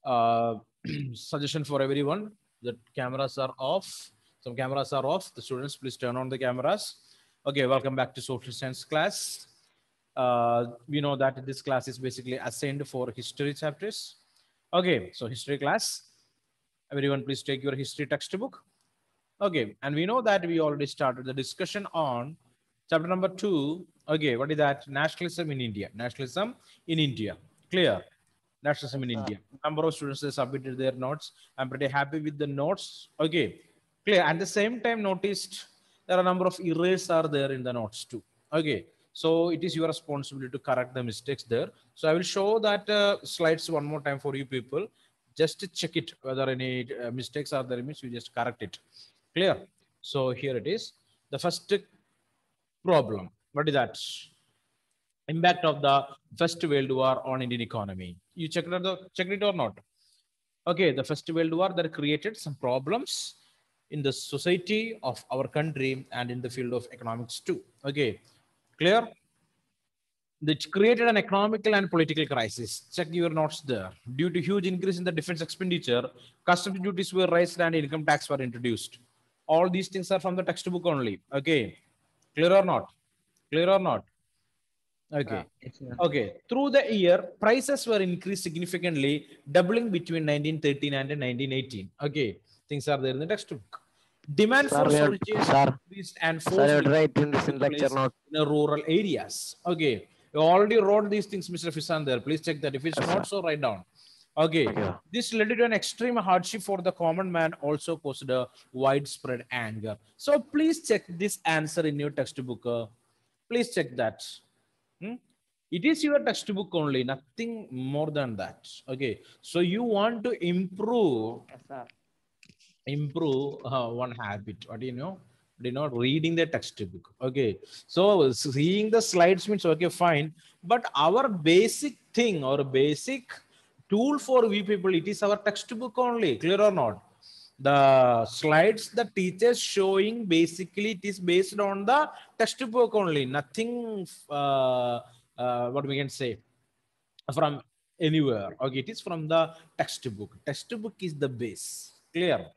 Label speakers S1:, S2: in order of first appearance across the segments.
S1: Uh, suggestion for everyone: the cameras are off. Some cameras are off. The students, please turn on the cameras. Okay, welcome back to social science class. We know that this class is basically assigned for history chapters. Okay, so history class. Everyone, please take your history textbook. Okay, and we know that we already started the discussion on chapter number 2. Okay, what is that? Nationalism in India. Nationalism in India. Clear? Nationalism in India. Number of students they submitted their notes. I'm pretty happy with the notes. Okay, clear. At the same time, noticed there are a number of errors are there in the notes too. Okay, so it is your responsibility to correct the mistakes there. So I will show that slides one more time for you people. Just to check it whether any mistakes are there. Means you just correct it. Clear? So here it is. The first problem. What is that? Impact of the First World War on Indian economy. You checked it or not? Okay, the First World War that created some problems in the society of our country and in the field of economics too. Okay, clear? That created an economical and political crisis. Check your notes there. Due to huge increase in the defense expenditure, customs duties were raised and income tax were introduced. All these things are from the textbook only. Okay, clear or not? Clear or not? Okay. Okay. Through the year, prices were increased significantly, doubling between 1913 and 1918. Okay. Things are there in the textbook. Demand for soldiers increased and forced
S2: in this lecture note
S1: in the rural areas. Okay. You already wrote these things, Mr. Fisan there. Please check that. If it's not so, write down. Okay. This led to an extreme hardship for the common man, also caused a widespread anger. So please check this answer in your textbook. Please check that. It is your textbook only, nothing more than that. Okay, so you want to improve one habit. What do you know? Reading the textbook. Okay, so seeing the slides means okay, fine, but our basic thing or basic tool for we people, it is our textbook only. Clear or not? The slides the teachers showing, basically it is based on the textbook only, nothing what we can say from anywhere. Okay, it is from the textbook. Textbook is the base. Clear.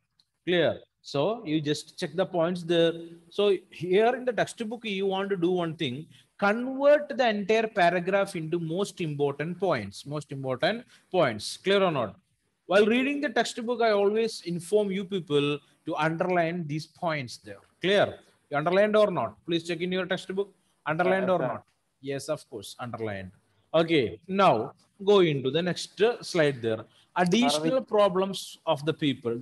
S1: So you just check the points there. So here in the textbook you want to do one thing: convert the entire paragraph into most important points. Clear or not? While reading the textbook, I always inform you people to underline these points there. Clear? You underlined or not? Please check in your textbook. Underlined or not? Yes, of course, underlined. Okay, now go into the next slide there. Additional problems of the people.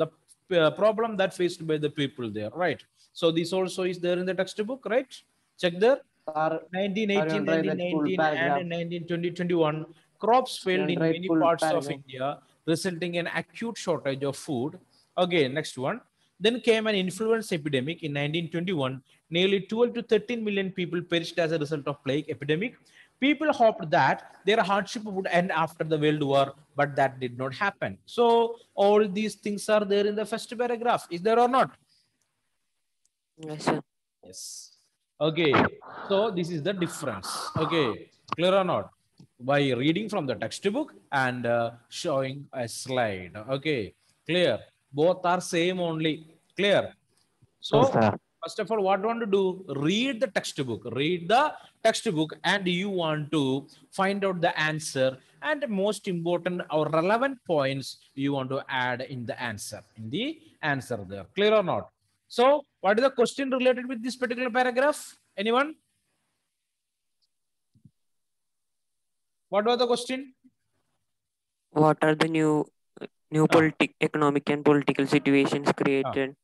S1: The problem that faced by the people there, right? So this also is there in the textbook, right? Check there. 1918, 1919 and 1920, 21, crops failed in many parts of India, resulting in acute shortage of food. Okay, next one. Then came an influenza epidemic in 1921. Nearly 12 to 13 million people perished as a result of plague epidemic. People hoped that their hardship would end after the World War, but that did not happen. So all these things are there in the first paragraph. Is there or not?
S2: Yes, sir.
S1: Yes. Okay. So this is the difference. Okay. Clear or not? By reading from the textbook and showing a slide. Okay. Clear. Both are same only. Clear. So first of all, what you want to do? Read the textbook. Read the textbook and you want to find out the answer, and most important or relevant points you want to add in the answer. There. Clear or not? So what is the question related with this particular paragraph? Anyone? What was the question?
S2: What are the new economic and political situations created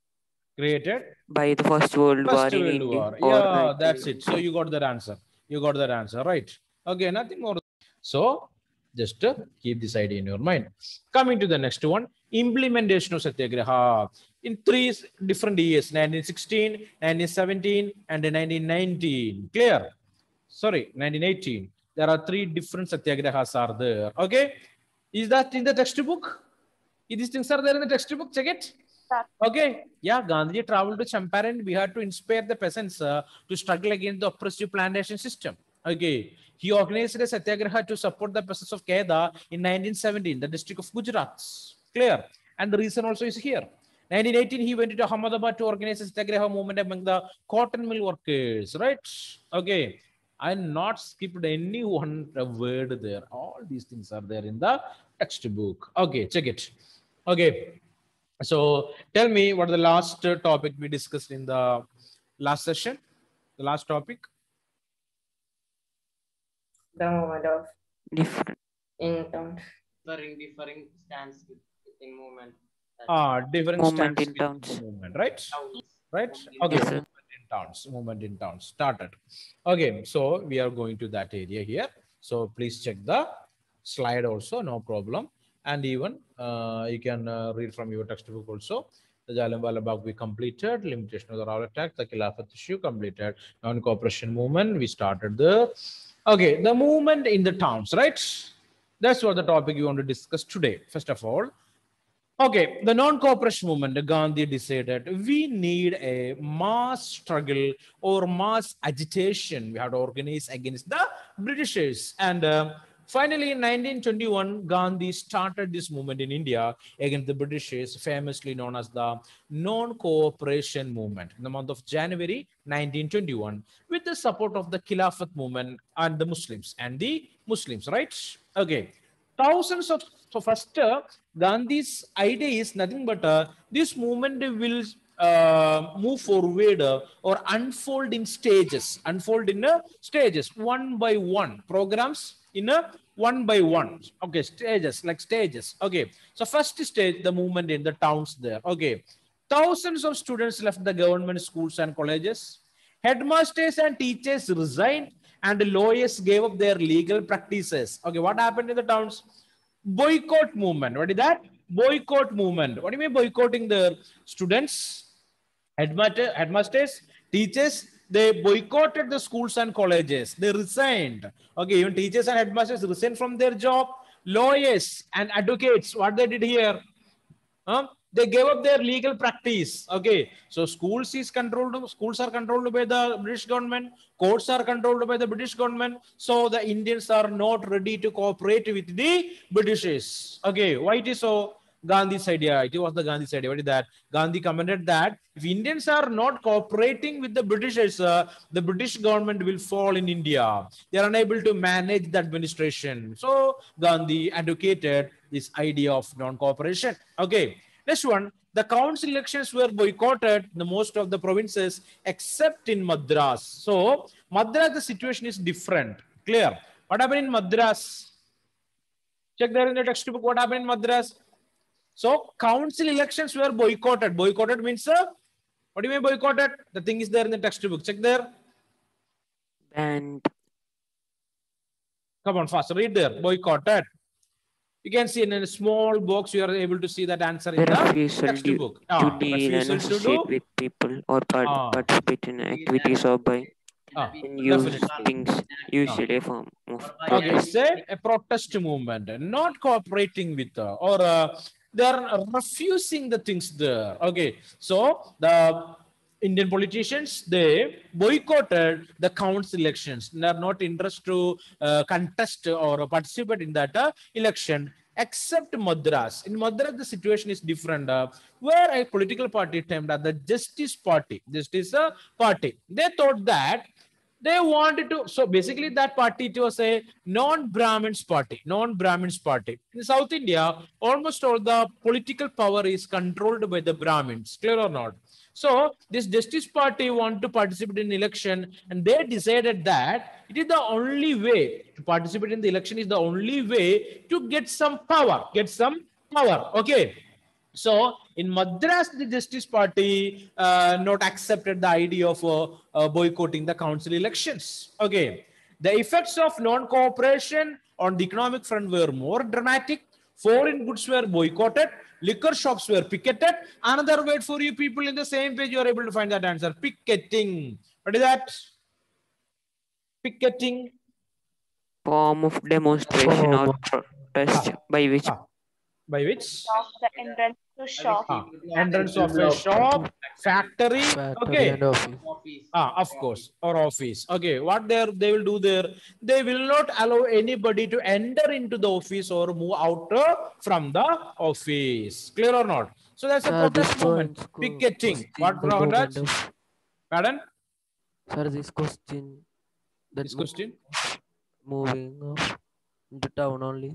S2: by the First World War in India?
S1: Yeah, that's it. So you got that answer. Right? Okay, nothing more. So just keep this idea in your mind. Coming to the next one, implementation of Satyagraha in 3 different years: 1916, 1917, and 1919. Clear? Sorry, 1918. There are 3 different Satyagrahas are there. Okay, is that in the textbook? These things are there in the textbook. Check it. Okay. Yeah, Gandhi traveled to Champaran. We had to inspire the peasants to struggle against the oppressive plantation system. Okay. He organized a satyagraha to support the presence of Kedah in 1917, the district of Gujarat. Clear? And the reason also is here. 1918, he went to Ahmedabad to organize a satyagraha movement among the cotton mill workers, right? Okay. I not skipped any one word there. All these things are there in the textbook. Okay, check it. Okay. So tell me what the last topic we discussed in the last session. The last topic.
S3: The movement of
S2: different
S3: in towns.
S4: Differing stance in movement.
S1: Different
S2: movement
S1: stance
S2: in towns.
S1: movement, right?
S4: Towns.
S1: Right? Okay.
S2: Yes, sir.
S1: Movement in towns started. Okay, so we are going to that area here. So please check the slide also, no problem. And even you can read from your textbook also. The Jallianwala Bagh we completed, limitation of the Rawal attack, the Khilafat issue completed, non-cooperation movement we started there. Okay, the movement in the towns, right? That's what the topic you want to discuss today. First of all, okay, the non-cooperation movement, Gandhi decided we need a mass struggle or mass agitation we have to organize against the Britishers. And finally, in 1921, Gandhi started this movement in India against the Britishers, famously known as the non-cooperation movement in the month of January 1921, with the support of the Khilafat movement and the Muslims, right? Okay. Thousands of, so first Gandhi's idea is nothing but this movement will move forward or unfold in stages, one by one, programs in a one by one. Okay, stages. Okay, so first stage, the movement in the towns there. Okay, thousands of students left the government schools and colleges. Headmasters and teachers resigned, and the lawyers gave up their legal practices. Okay, what happened in the towns? Boycott movement. What is that? Boycott movement. What do you mean boycotting? The students, headmasters, teachers, they boycotted the schools and colleges. They resigned. Okay, even teachers and headmasters resigned from their job. Lawyers and advocates, what they did here? They gave up their legal practice. Okay, so schools are controlled by the British government, courts are controlled by the British government, so the Indians are not ready to cooperate with the Britishers. Okay, why it is so? Gandhi's idea. It was the Gandhi's idea. What is that? Gandhi commented that if Indians are not cooperating with the Britishers, the British government will fall in India. They are unable to manage the administration. So Gandhi advocated this idea of non-cooperation. Okay. Next one, the council elections were boycotted in most of the provinces except in Madras. So Madras, the situation is different. Clear? What happened in Madras? Check there in the textbook. What happened in Madras? So council elections were boycotted. Boycotted means, what do you mean boycotted? The thing is there in the textbook. Check there.
S2: Banned.
S1: Come on, fast. Read there. Boycotted. You can see in a small box, you are able to see that answer in the textbook.
S2: To deal and associate with people or participate in activities or by and use things, usually a form of
S1: protest. Okay, a protest movement, not cooperating with or they are refusing the things there. Okay, so the Indian politicians, they boycotted the council elections. They are not interested to contest or participate in that election, except Madras. In Madras, the situation is different, where a political party termed as the Justice Party. They thought that they wanted to, so basically that party, it was a non-Brahmins party. In South India, almost all the political power is controlled by the Brahmins, clear or not? So this Justice Party wanted to participate in election, and they decided that it is the only way to participate in the election, is the only way to get some power, okay? So in Madras, the Justice Party not accepted the idea of boycotting the council elections. Okay, the effects of non-cooperation on the economic front were more dramatic. Foreign goods were boycotted. Liquor shops were picketed. Another word for you people in the same page, you are able to find that answer. Picketing. What is that? Picketing.
S2: Form of demonstration or protest by which
S1: By which?
S5: The entrance to shop.
S1: Entrance of a shop, factory, okay.
S2: And office.
S1: Of course, or office. Okay, what they will do there? They will not allow anybody to enter into the office or move out from the office. Clear or not? So that's a protest movement. Picketing. What, Dr.Raju? Pardon?
S2: Sir, this question.
S1: This question?
S2: Moving into town only.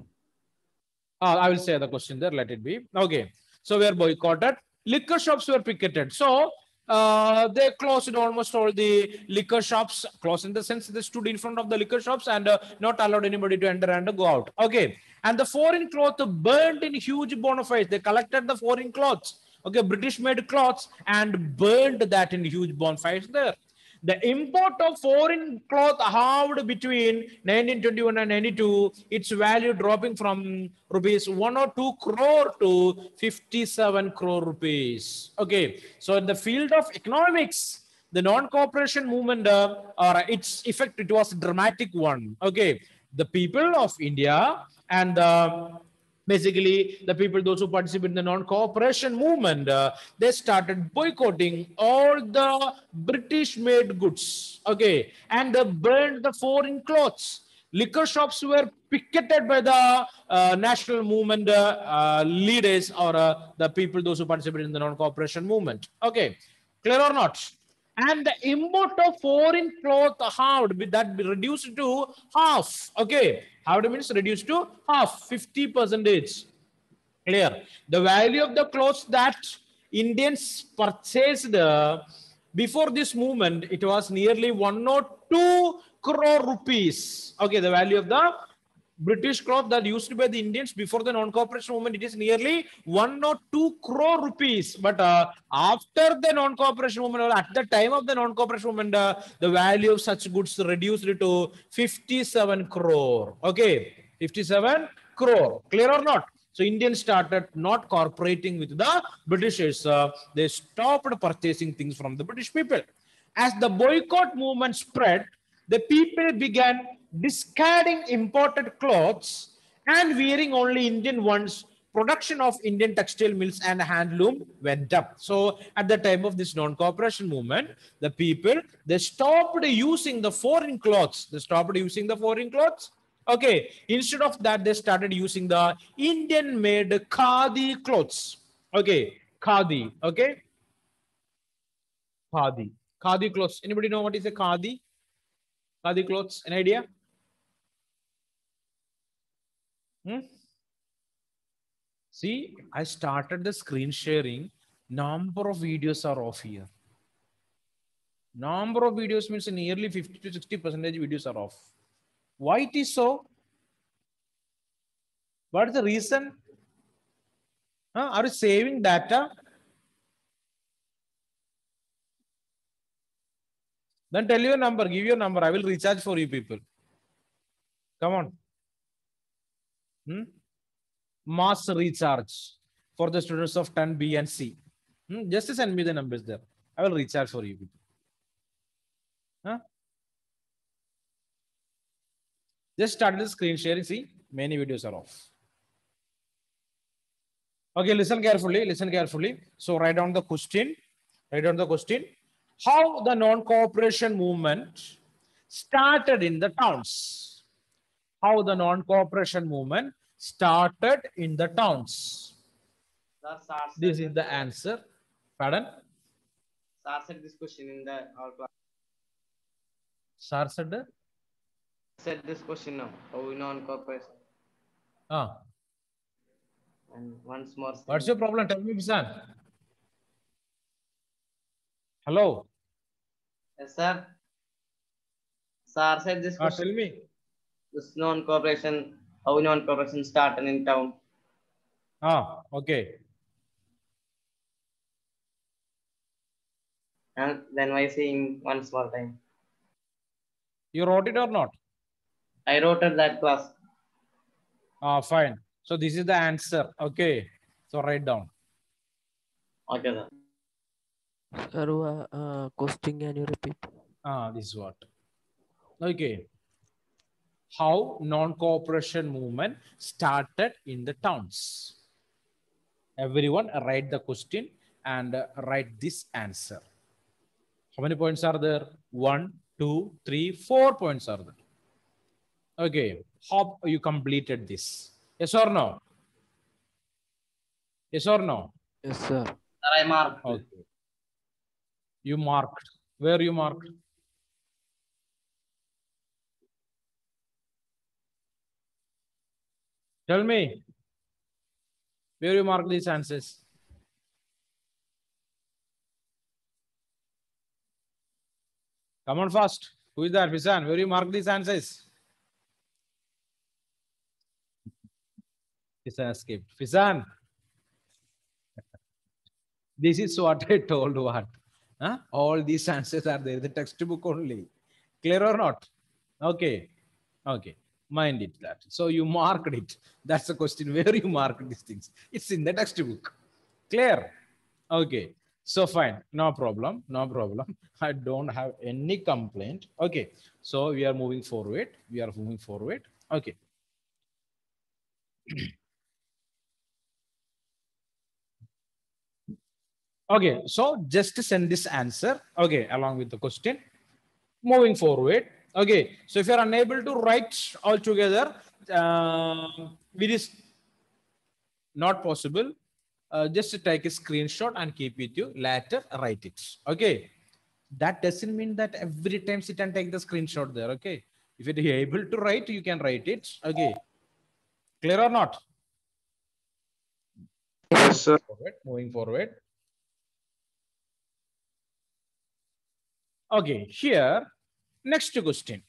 S1: I will say the question there. Let it be. Okay. So we are boycotted. Liquor shops were picketed. So they closed almost all the liquor shops. Closed in the sense they stood in front of the liquor shops and not allowed anybody to enter and go out. Okay. And the foreign cloth burned in huge bonfires. They collected the foreign clothes. Okay, British made cloths and burned that in huge bonfires there. The import of foreign cloth halved between 1921 and 92, its value dropping from rupees 102 crore to 57 crore rupees. Okay, so in the field of economics, the non-cooperation movement or its effect, it was a dramatic one. Okay, the people of India and basically the people, those who participate in the non-cooperation movement, they started boycotting all the British made goods, okay, and they burned the foreign clothes. Liquor shops were picketed by the national movement leaders or the people, those who participate in the non-cooperation movement. Okay, clear or not? And the import of foreign cloth halved, that reduced to half. Okay, halved means reduced to half, 50%. Clear. The value of the clothes that Indians purchased before this movement, it was nearly 102 crore rupees. Okay, the value of the British cloth that used by the Indians before the non-cooperation movement, it is nearly 102 crore rupees. But after the non-cooperation movement, or at the time of the non-cooperation movement, the value of such goods reduced to 57 crore. Okay, 57 crore. Clear or not? So Indians started not cooperating with the Britishers. They stopped purchasing things from the British people. As the boycott movement spread, the people began discarding imported clothes and wearing only Indian ones. Production of Indian textile mills and handloom went up. So at the time of this non-cooperation movement, the people, they stopped using the foreign clothes. They stopped using the foreign clothes. Okay, instead of that, they started using the Indian-made khadi clothes. Okay, khadi. Okay, khadi. Khadi clothes. Anybody know what is a khadi? Khadi clothes. An idea? See, I started the screen sharing. Number of videos are off here. Number of videos means nearly 50 to 60% videos are off. Why it is so? What is the reason? Are you saving data? Then tell your number, give your number. I will recharge for you people. Come on. Mass recharge for the students of 10 B and C. Just send me the numbers there. I will recharge for you people. Just start the screen sharing. See, many videos are off. Okay, listen carefully. Listen carefully. So write down the question. Write down the question. How the non-cooperation movement started in the towns. How the non-cooperation movement started in the towns. This is the answer. Pardon?
S4: Sir said this question in our class.
S1: Sir said?
S4: Said this question now. How we non-cooperation. And once more.
S1: What's your problem? Tell me, Bisan. Hello.
S4: Yes, sir. Sir said this question.
S1: Tell me.
S4: This non-cooperation, how non-cooperation started in town.
S1: Okay.
S4: And then why saying once more time?
S1: You wrote it or not?
S4: I wrote at that class.
S1: Fine. So this is the answer. Okay. So write down.
S4: Okay, sir.
S2: Sir, question can you repeat?
S1: This is what. Okay. How non-cooperation movement started in the towns. Everyone write the question and write this answer. How many points are there? 1, 2, 3, 4 points are there. Okay. Hope you completed this. Yes or no? Yes or no?
S2: Yes, sir.
S4: Sir, I marked.
S1: Okay. You marked. Where you marked? Tell me. Where you mark these answers? Come on fast. Who is that? Fisan, where you mark these answers? Fisan escaped. Fisan. This is what I told what. Huh? All these answers are there. The textbook only. Clear or not? Okay. Okay. Mind it that. So you marked it. That's the question. Where you mark these things? It's in the textbook. Clear? Okay. So fine. No problem. No problem. I don't have any complaint. Okay. So we are moving forward. We are moving forward. Okay. Okay, so just send this answer, okay, along with the question. Moving forward, okay, so if you're unable to write all together, it is not possible. Just take a screenshot and keep it you, later write it, okay. That doesn't mean that every time sit and take the screenshot there, okay. If you're able to write, you can write it, okay. Clear or not?
S2: Yes, sir.
S1: Moving forward. Okay, here, next question.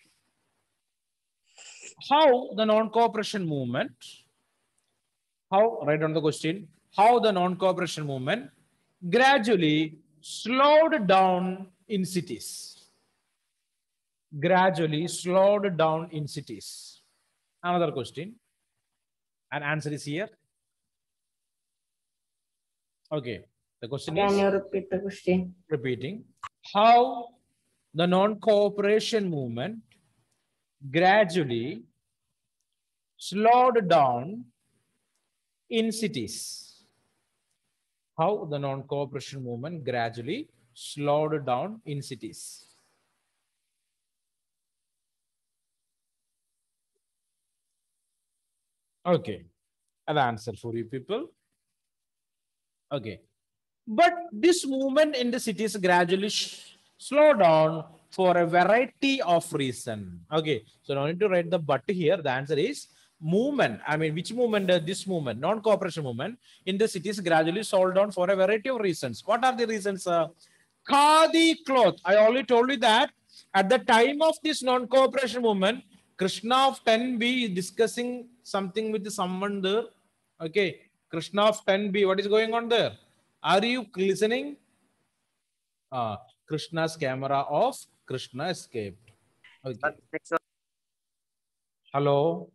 S1: How the non-cooperation movement, write down the question, how the non-cooperation movement gradually slowed down in cities. Gradually slowed down in cities. Another question. And answer is here. Okay. The question is.
S3: Can you repeat the question?
S1: Repeating. How the non-cooperation movement gradually slowed down in cities. How the non-cooperation movement gradually slowed down in cities. Okay, an answer for you people. Okay, but this movement in the cities gradually slow down for a variety of reasons. Okay, so no need to write the but here. The answer is movement. I mean, which movement? This movement, non-cooperation movement in the cities gradually slowed down for a variety of reasons. What are the reasons? Khadi cloth. I already told you that at the time of this non-cooperation movement, Krishna of 10B is discussing something with someone there. Okay, Krishna of 10B. What is going on there? Are you listening? Krishna's camera off. Krishna escaped. Okay. Hello.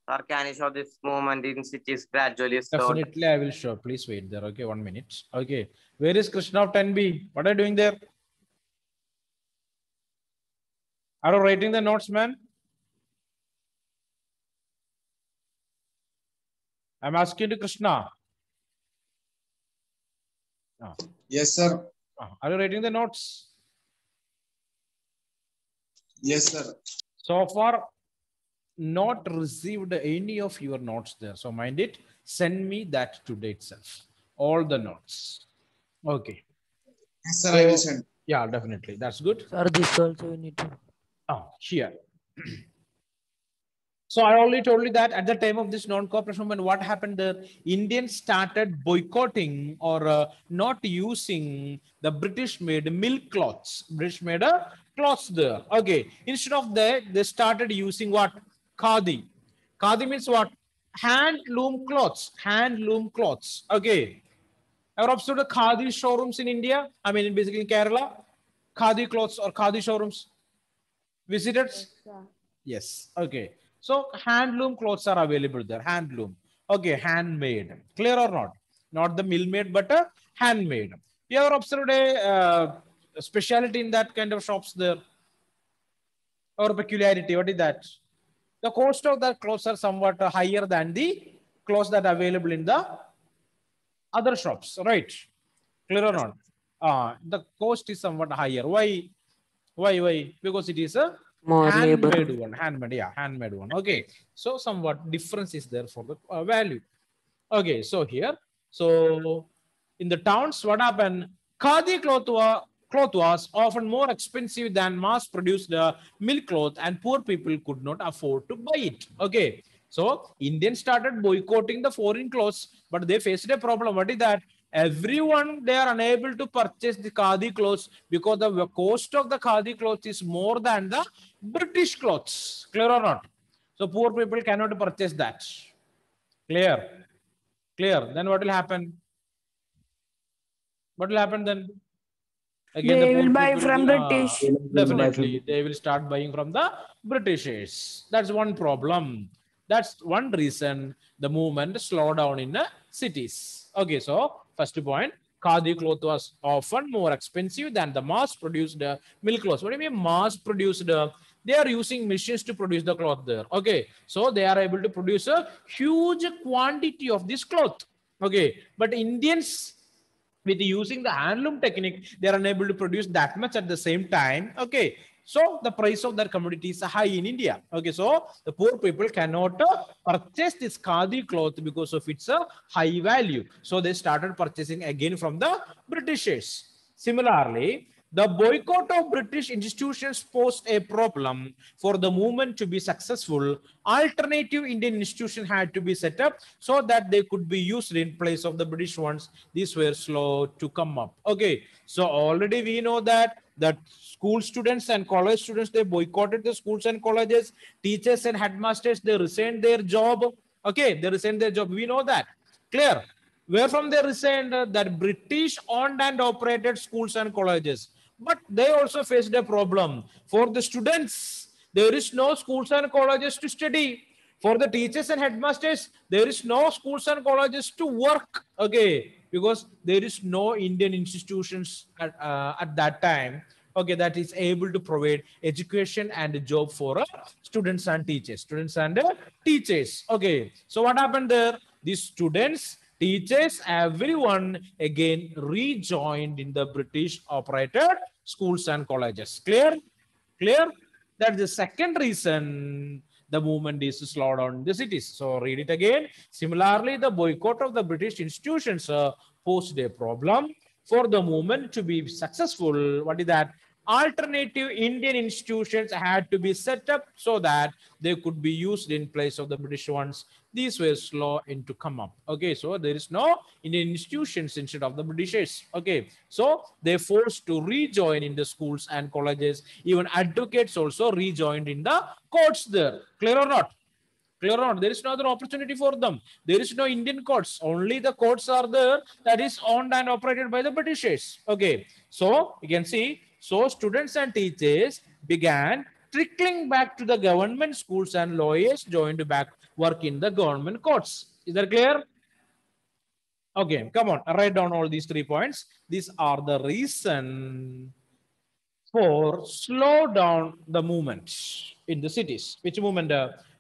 S4: Sir, can you show this movement in cities gradually slowed?
S1: Definitely, I will show. Please wait there. Okay, 1 minute. Okay. Where is Krishna of 10B? What are you doing there? Are you writing the notes, man? I'm asking to Krishna.
S6: Yes, sir.
S1: Are you writing the notes?
S6: Yes, sir.
S1: So far, not received any of your notes there. So mind it, send me that today itself. All the notes. Okay.
S6: Yes, sir, I will send.
S1: Yeah, definitely. That's good.
S2: Sir, this also we need to.
S1: Here. So I already told you that at the time of this non-cooperation movement, what happened there? Indians started boycotting or not using the British-made milk cloths. British-made cloths there. Okay. Instead of that, they started using what? Khadi. Khadi means what? Handloom cloths. Handloom cloths. Okay. Ever observed the Khadi showrooms in India? I mean, basically in Kerala. Khadi clothes or Khadi showrooms. Visited? Yes. Okay. So handloom clothes are available there. Handloom. Okay. Handmade. Clear or not? Not the mill-made, but a handmade. You ever observed a speciality in that kind of shops there? Or peculiarity? What is that? The cost of the clothes are somewhat higher than the clothes that are available in the other shops, right? Clear or not? The cost is somewhat higher. Why? Why? Because it is a
S2: more
S1: handmade
S2: labor.
S1: one. Handmade one. Okay. So somewhat difference is there for the value. Okay. So here, so in the towns, what happened? Khadi cloth was often more expensive than mass-produced milk cloth, and poor people could not afford to buy it. Okay. So Indians started boycotting the foreign clothes, but they faced a problem. What is that? Everyone, they are unable to purchase the khadi clothes because the cost of the khadi clothes is more than the British clothes. Clear or not? So poor people cannot purchase that. Clear? Clear. Then what will happen? What will happen then? Again,
S5: They
S1: the poor
S5: will buy
S1: people
S5: from
S1: will,
S5: British.
S1: definitely they will start buying from the Britishers. That's one problem. That's one reason the movement slowed down in the cities. Okay, so first point, khadi cloth was often more expensive than the mass-produced milk cloth. What do you mean mass-produced? They are using machines to produce the cloth there. Okay, so they are able to produce a huge quantity of this cloth. Okay, but Indians, with using the handloom technique, they are unable to produce that much at the same time. Okay, so the price of their commodity is high in India. Okay, so the poor people cannot purchase this khadi cloth because of its high value. So they started purchasing again from the Britishers. Similarly, the boycott of British institutions posed a problem. For the movement to be successful, alternative Indian institutions had to be set up so that they could be used in place of the British ones. These were slow to come up. Okay, so already we know that school students and college students, they boycotted the schools and colleges. Teachers and headmasters, they resigned their job. Okay, they resigned their job. We know that. Clear? Where from they resigned? That British owned and operated schools and colleges. But they also faced a problem. For the students, there is no schools and colleges to study. For the teachers and headmasters, there is no schools and colleges to work. Okay, because there is no Indian institutions at that time. Okay, that is able to provide education and a job for students and teachers. Okay, so what happened there? These students, teachers, everyone again rejoined in the British operated schools and colleges. Clear? Clear? That's the second reason the movement is slowed down in the cities. So read it again. Similarly, the boycott of the British institutions posed a problem. For the movement to be successful, what is that? Alternative Indian institutions had to be set up so that they could be used in place of the British ones. These were slow to come up. Okay, so there is no Indian institutions instead of the Britishers. Okay, so they forced to rejoin in the schools and colleges. Even advocates also rejoined in the courts there. Clear or not? Clear or not? There is no other opportunity for them. There is no Indian courts. Only the courts are there that is owned and operated by the Britishers. Okay, so you can see, so students and teachers began trickling back to the government schools and lawyers joined back work in the government courts. Is that clear? Okay, come on, write down all these 3 points. These are the reason for slow down the movement in the cities. Which movement?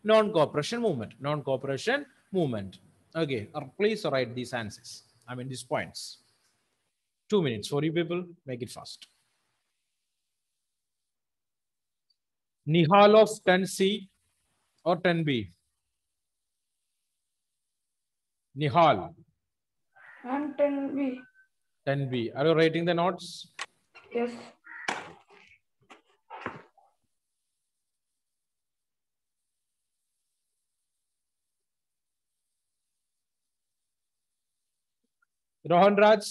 S1: Non-cooperation movement. Non-cooperation movement. Okay, please write these answers. I mean these points. 2 minutes for you people. Make it fast. Nihal of 10C or 10B? Nihal.
S3: And 10B.
S1: 10B. Are you writing the notes?
S3: Yes.
S1: Rohan Raj,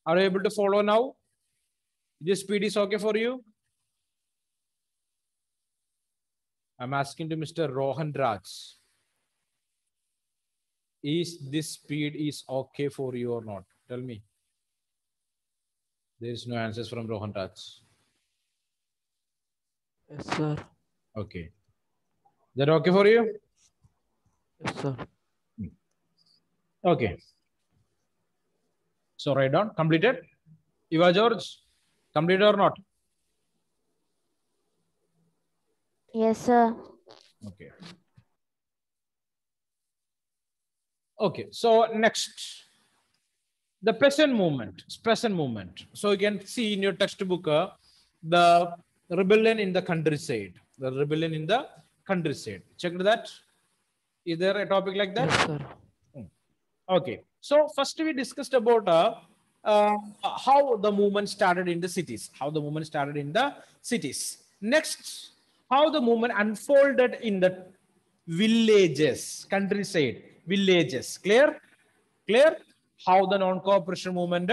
S1: are you able to follow now? This speed is okay for you? I'm asking to Mr. Rohan Raj. Is this speed is okay for you or not? Tell me. There is no answers from Rohan Raj.
S2: Yes, sir.
S1: Okay. Is that okay for you?
S2: Yes, sir.
S1: Okay. So write down. Completed? Eva George, completed or not?
S5: Yes, sir.
S1: Okay. Okay. So next, the peasant movement. Peasant movement. So you can see in your textbook the rebellion in the countryside. The rebellion in the countryside. Check that. Is there a topic like that?
S2: Yes, sir.
S1: Okay. So first we discussed about how the movement started in the cities. How the movement started in the cities. Next, how the movement unfolded in the villages, countryside, villages. Clear? Clear? How the non-cooperation movement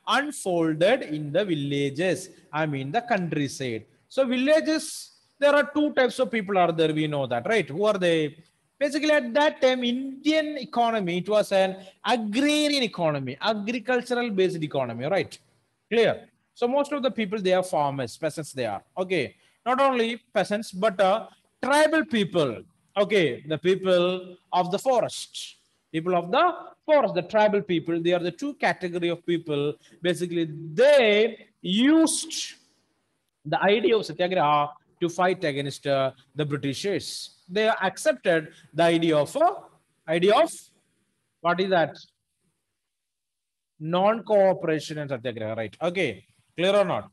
S1: unfolded in the villages. I mean the countryside. So villages, there are two types of people are there. We know that, right? Who are they? Basically, at that time, Indian economy, it was an agrarian economy, agricultural based economy, right? Clear. So most of the people, they are farmers, peasants they are. Okay. Not only peasants, but tribal people. Okay. The people of the forest. People of the forest, the tribal people, they are the two category of people. Basically, they used the idea of satyagraha to fight against the Britishers. They accepted the idea of what is that? Non-cooperation and satyagraha, right? Okay, clear or not?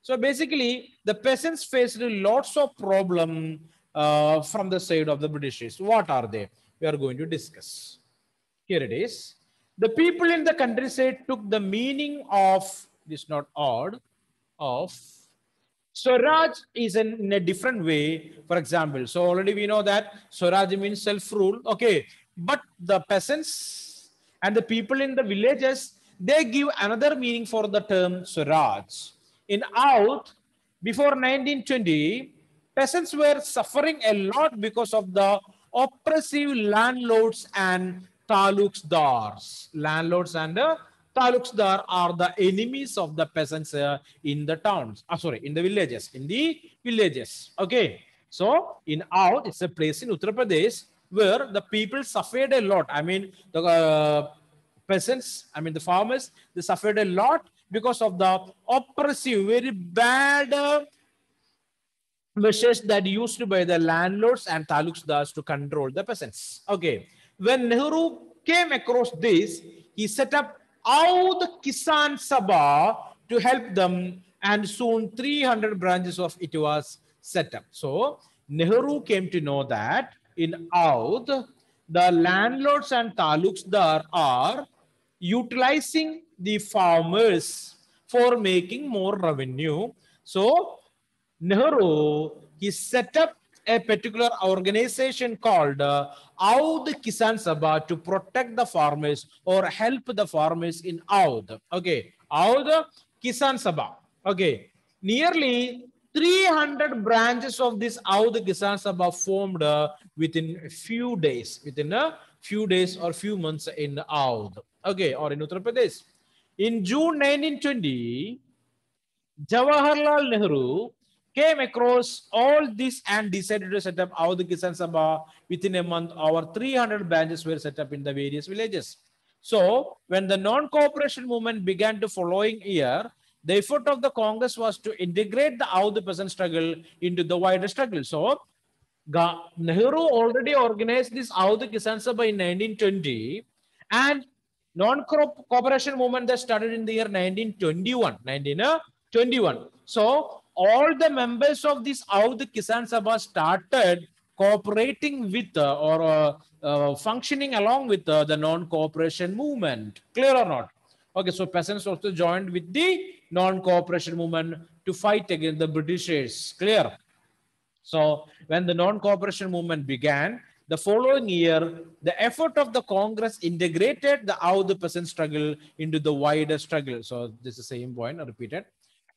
S1: So basically, the peasants faced lots of problem from the side of the Britishers. What are they? We are going to discuss. Here it is. The people in the countryside took the meaning of, this is not odd, of Swaraj is in a different way. For example, so already we know that Swaraj means self-rule. Okay. But the peasants and the people in the villages, they give another meaning for the term Swaraj. In Out, before 1920, peasants were suffering a lot because of the oppressive landlords and taluksdars. Landlords and taluksdar are the enemies of the peasants in the towns. Sorry, in the villages. In the villages. Okay. So in Out, it's a place in Uttar Pradesh where the people suffered a lot. I mean, the peasants, I mean the farmers, they suffered a lot because of the oppressive, very bad measures that used by the landlords and taluksdars to control the peasants. Okay. When Nehru came across this, he set up Aud Kisan Sabha to help them, and soon 300 branches of it was set up. So Nehru came to know that in Aud, the landlords and taluksdar are utilizing the farmers for making more revenue. So Nehru, he set up a particular organization called Aud Kisan Sabha to protect the farmers or help the farmers in Aud. Okay, Aud Kisan Sabha. Okay, nearly 300 branches of this Aud Kisan Sabha formed within a few days, or few months in Aud. Okay, or in Uttar Pradesh. In June 1920, Jawaharlal Nehru came across all this and decided to set up Awadh Kisan Sabha. Within a month, over 300 branches were set up in the various villages. So, when the non-cooperation movement began the following year, the effort of the Congress was to integrate the Awadh peasant struggle into the wider struggle. So, Nehru already organized this Awadh Kisan Sabha in 1920, and non-cooperation movement that started in the year 1921. So all the members of this Awadh Kisan Sabha started cooperating with functioning along with the non-cooperation movement. Clear or not? Okay, so peasants also joined with the non-cooperation movement to fight against the Britishers. Clear? So when the non-cooperation movement began, the following year, the effort of the Congress integrated the Awadh peasant struggle into the wider struggle. So this is the same point, repeated.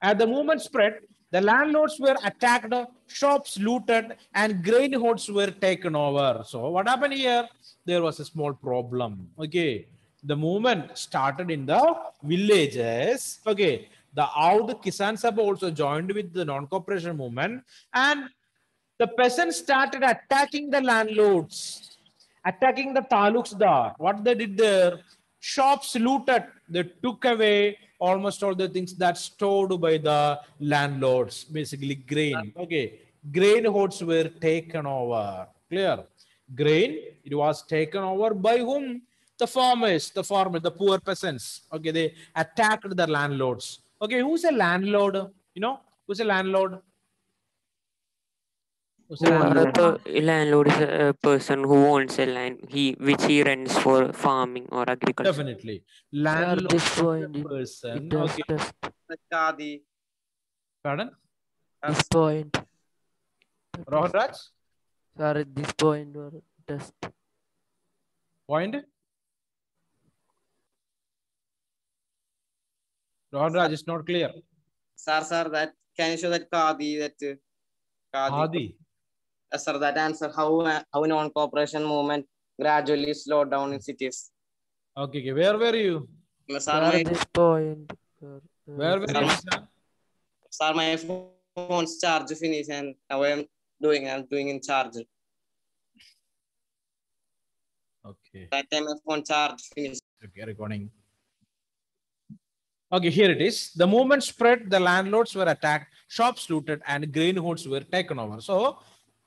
S1: As the movement spread, the landlords were attacked, shops looted, and grain hordes were taken over. So what happened here? There was a small problem. Okay, the movement started in the villages. Okay, the Awadh Kisan Sabha also joined with the non-cooperation movement, and the peasants started attacking the landlords, attacking the taluksdar. What they did there? Shops looted. They took away almost all the things that stored by the landlords, basically grain. Okay, grain hordes were taken over. Clear? Grain, it was taken over by whom? The farmers, the poor peasants. Okay, they attacked the landlords. Okay, who's a landlord? You know, who's a landlord?
S2: The landlord is a person who owns a land which he rents for farming or agriculture.
S1: Definitely. Landlord
S7: this
S1: is a person. Okay.
S4: Kadi.
S1: Pardon?
S7: This point.
S1: Rohan Raj?
S7: Sir, this point or test.
S1: Point? Rohan Raj is not clear.
S4: Sir, that can you show that Kadi, that
S1: Hadi.
S4: Sir, that answer how non-cooperation movement gradually slowed down in cities.
S1: Okay, where were you?
S7: Sir, this point.
S1: Where were you, sir?
S4: Sir, my phone's charge finished and now I'm doing in charge.
S1: Okay.
S4: That time my phone charge finished.
S1: Okay, recording. Okay, here it is. The movement spread, the landlords were attacked, shops looted, and grain hordes were taken over. So,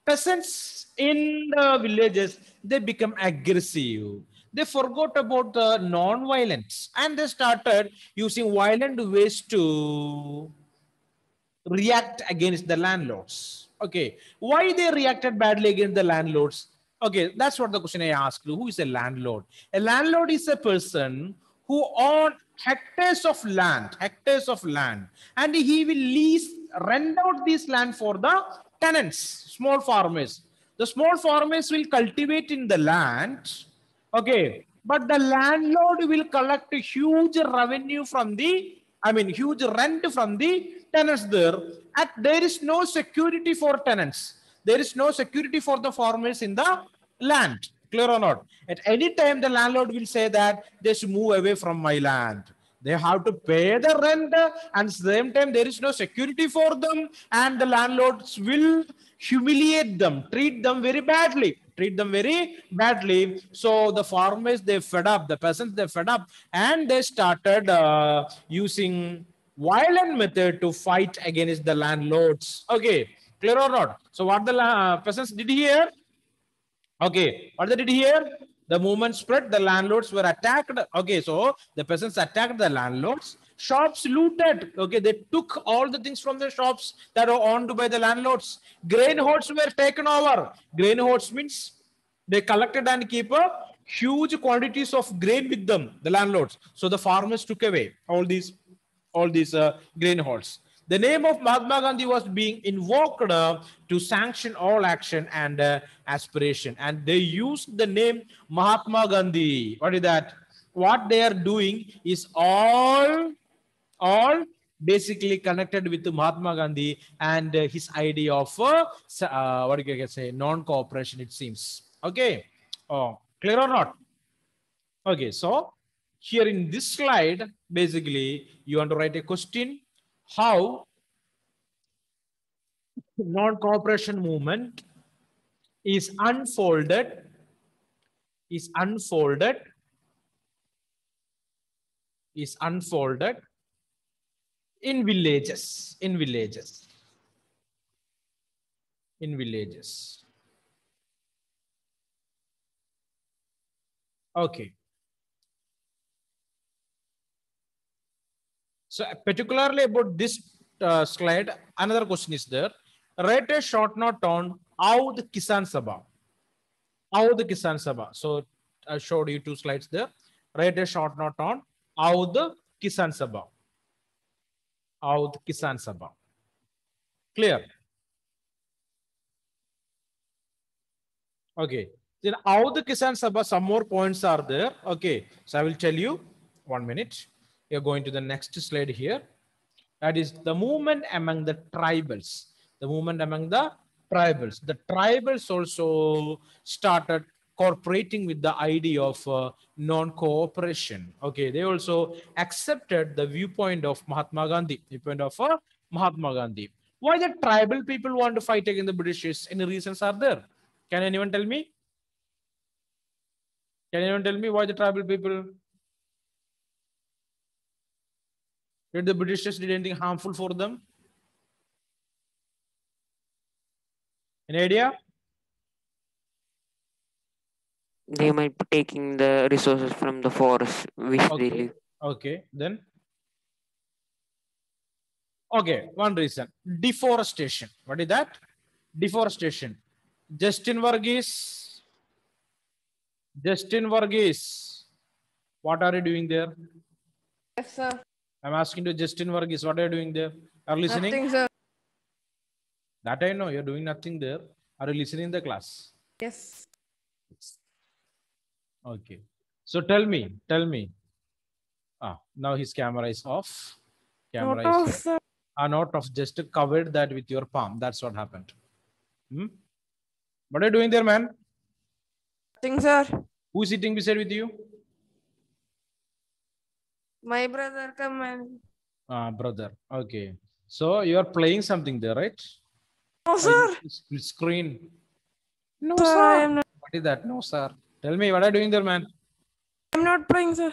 S1: peasants in the villages, they become aggressive. They forgot about the non-violence and they started using violent ways to react against the landlords. Okay, why they reacted badly against the landlords? Okay, that's what the question I asked you. Who is a landlord? A landlord is a person who owns hectares of land, and he will rent out this land for the tenants, small farmers. The small farmers will cultivate in the land. Okay, but the landlord will collect a huge revenue from the, huge rent from the tenants there. And there is no security for tenants. There is no security for the farmers in the land. Clear or not? At any time, the landlord will say that they should move away from my land. They have to pay the rent, and same time there is no security for them, and the landlords will humiliate them, treat them very badly. So the farmers, they fed up, the peasants, they fed up, and they started using violent method to fight against the landlords. Okay, clear or not? So what the peasants did here? Okay, what they did here? The movement spread, the landlords were attacked. Okay, so the peasants attacked the landlords. Shops looted. Okay, they took all the things from the shops that are owned by the landlords. Grain hordes were taken over. Grain hordes means they collected and keep a huge quantities of grain with them, the landlords. So the farmers took away all these grain hordes. The name of Mahatma Gandhi was being invoked to sanction all action and aspiration. And they used the name Mahatma Gandhi. What is that? What they are doing is all basically connected with Mahatma Gandhi and his idea of what you can say, non-cooperation, it seems. Okay. Oh, clear or not? Okay, so here in this slide, basically, you want to write a question. How non-cooperation movement is unfolded in villages. Okay. So particularly about this slide, another question is there. Write a short note on how the Kisan Sabha. So I showed you 2 slides there. Write a short note on how the Kisan Sabha. Clear? Okay. Then how the Kisan Sabha, some more points are there. Okay. So I will tell you 1 minute. You're going to the next slide here. That is the movement among the tribals. The tribals also started cooperating with the idea of non-cooperation. Okay, they also accepted the viewpoint of Mahatma Gandhi. Why the tribal people want to fight against the British? Any reasons are there? Can anyone tell me? Why the tribal people? Did the Britishers did anything harmful for them? Any idea?
S2: They might be taking the resources from the forest which they live.
S1: Okay, then. Okay, one reason. Deforestation. What is that? Deforestation. Justin Varghese. Justin Varghese. What are you doing there?
S3: Yes, sir.
S1: I'm asking to Justin Varghese. What are you doing there? Are you listening?
S3: Nothing, sir.
S1: That I know. You're doing nothing there. Are you listening in the class?
S3: Yes.
S1: Okay. So tell me. Now his camera is off. Camera
S3: Not
S1: is
S3: off, sir.
S1: not off. Just covered that with your palm. That's what happened. What are you doing there, man?
S3: Nothing, sir.
S1: Who's sitting beside with you?
S3: My brother come and.
S1: Brother. Okay. So you are playing something there, right?
S3: No, sir.
S1: Split screen. No,
S3: Sir,
S1: sir.
S3: I am not.
S1: What is that? No, sir. Tell me, what are you doing there, man?
S3: I'm not playing, sir.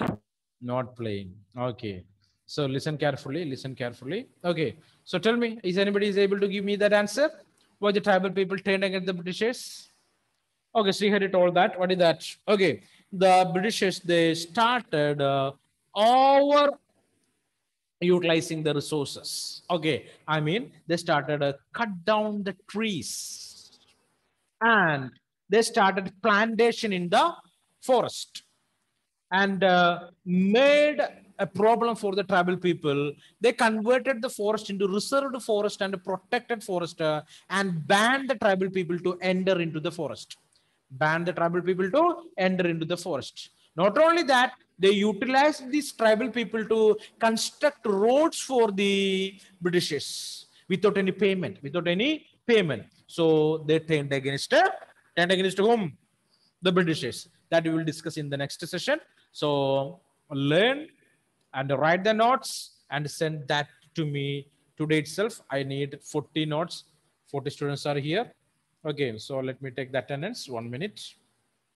S1: Not playing. Okay. So listen carefully. Listen carefully. Okay. So tell me, is anybody is able to give me that answer? Why the tribal people turned against the Britishers? Okay, Srihari told that. What is that? Okay. The Britishers, they started over utilizing the resources. Okay. I mean, they started cut down the trees and they started plantation in the forest and made a problem for the tribal people. They converted the forest into reserved forest and a protected forest and banned the tribal people to enter into the forest. Banned the tribal people to enter into the forest. Not only that, they utilized these tribal people to construct roads for the Britishers without any payment. So they turned against whom? The Britishers. That we will discuss in the next session. So learn and write the notes and send that to me today itself. I need 40 notes. 40 students are here. Okay, so let me take the attendance. 1 minute.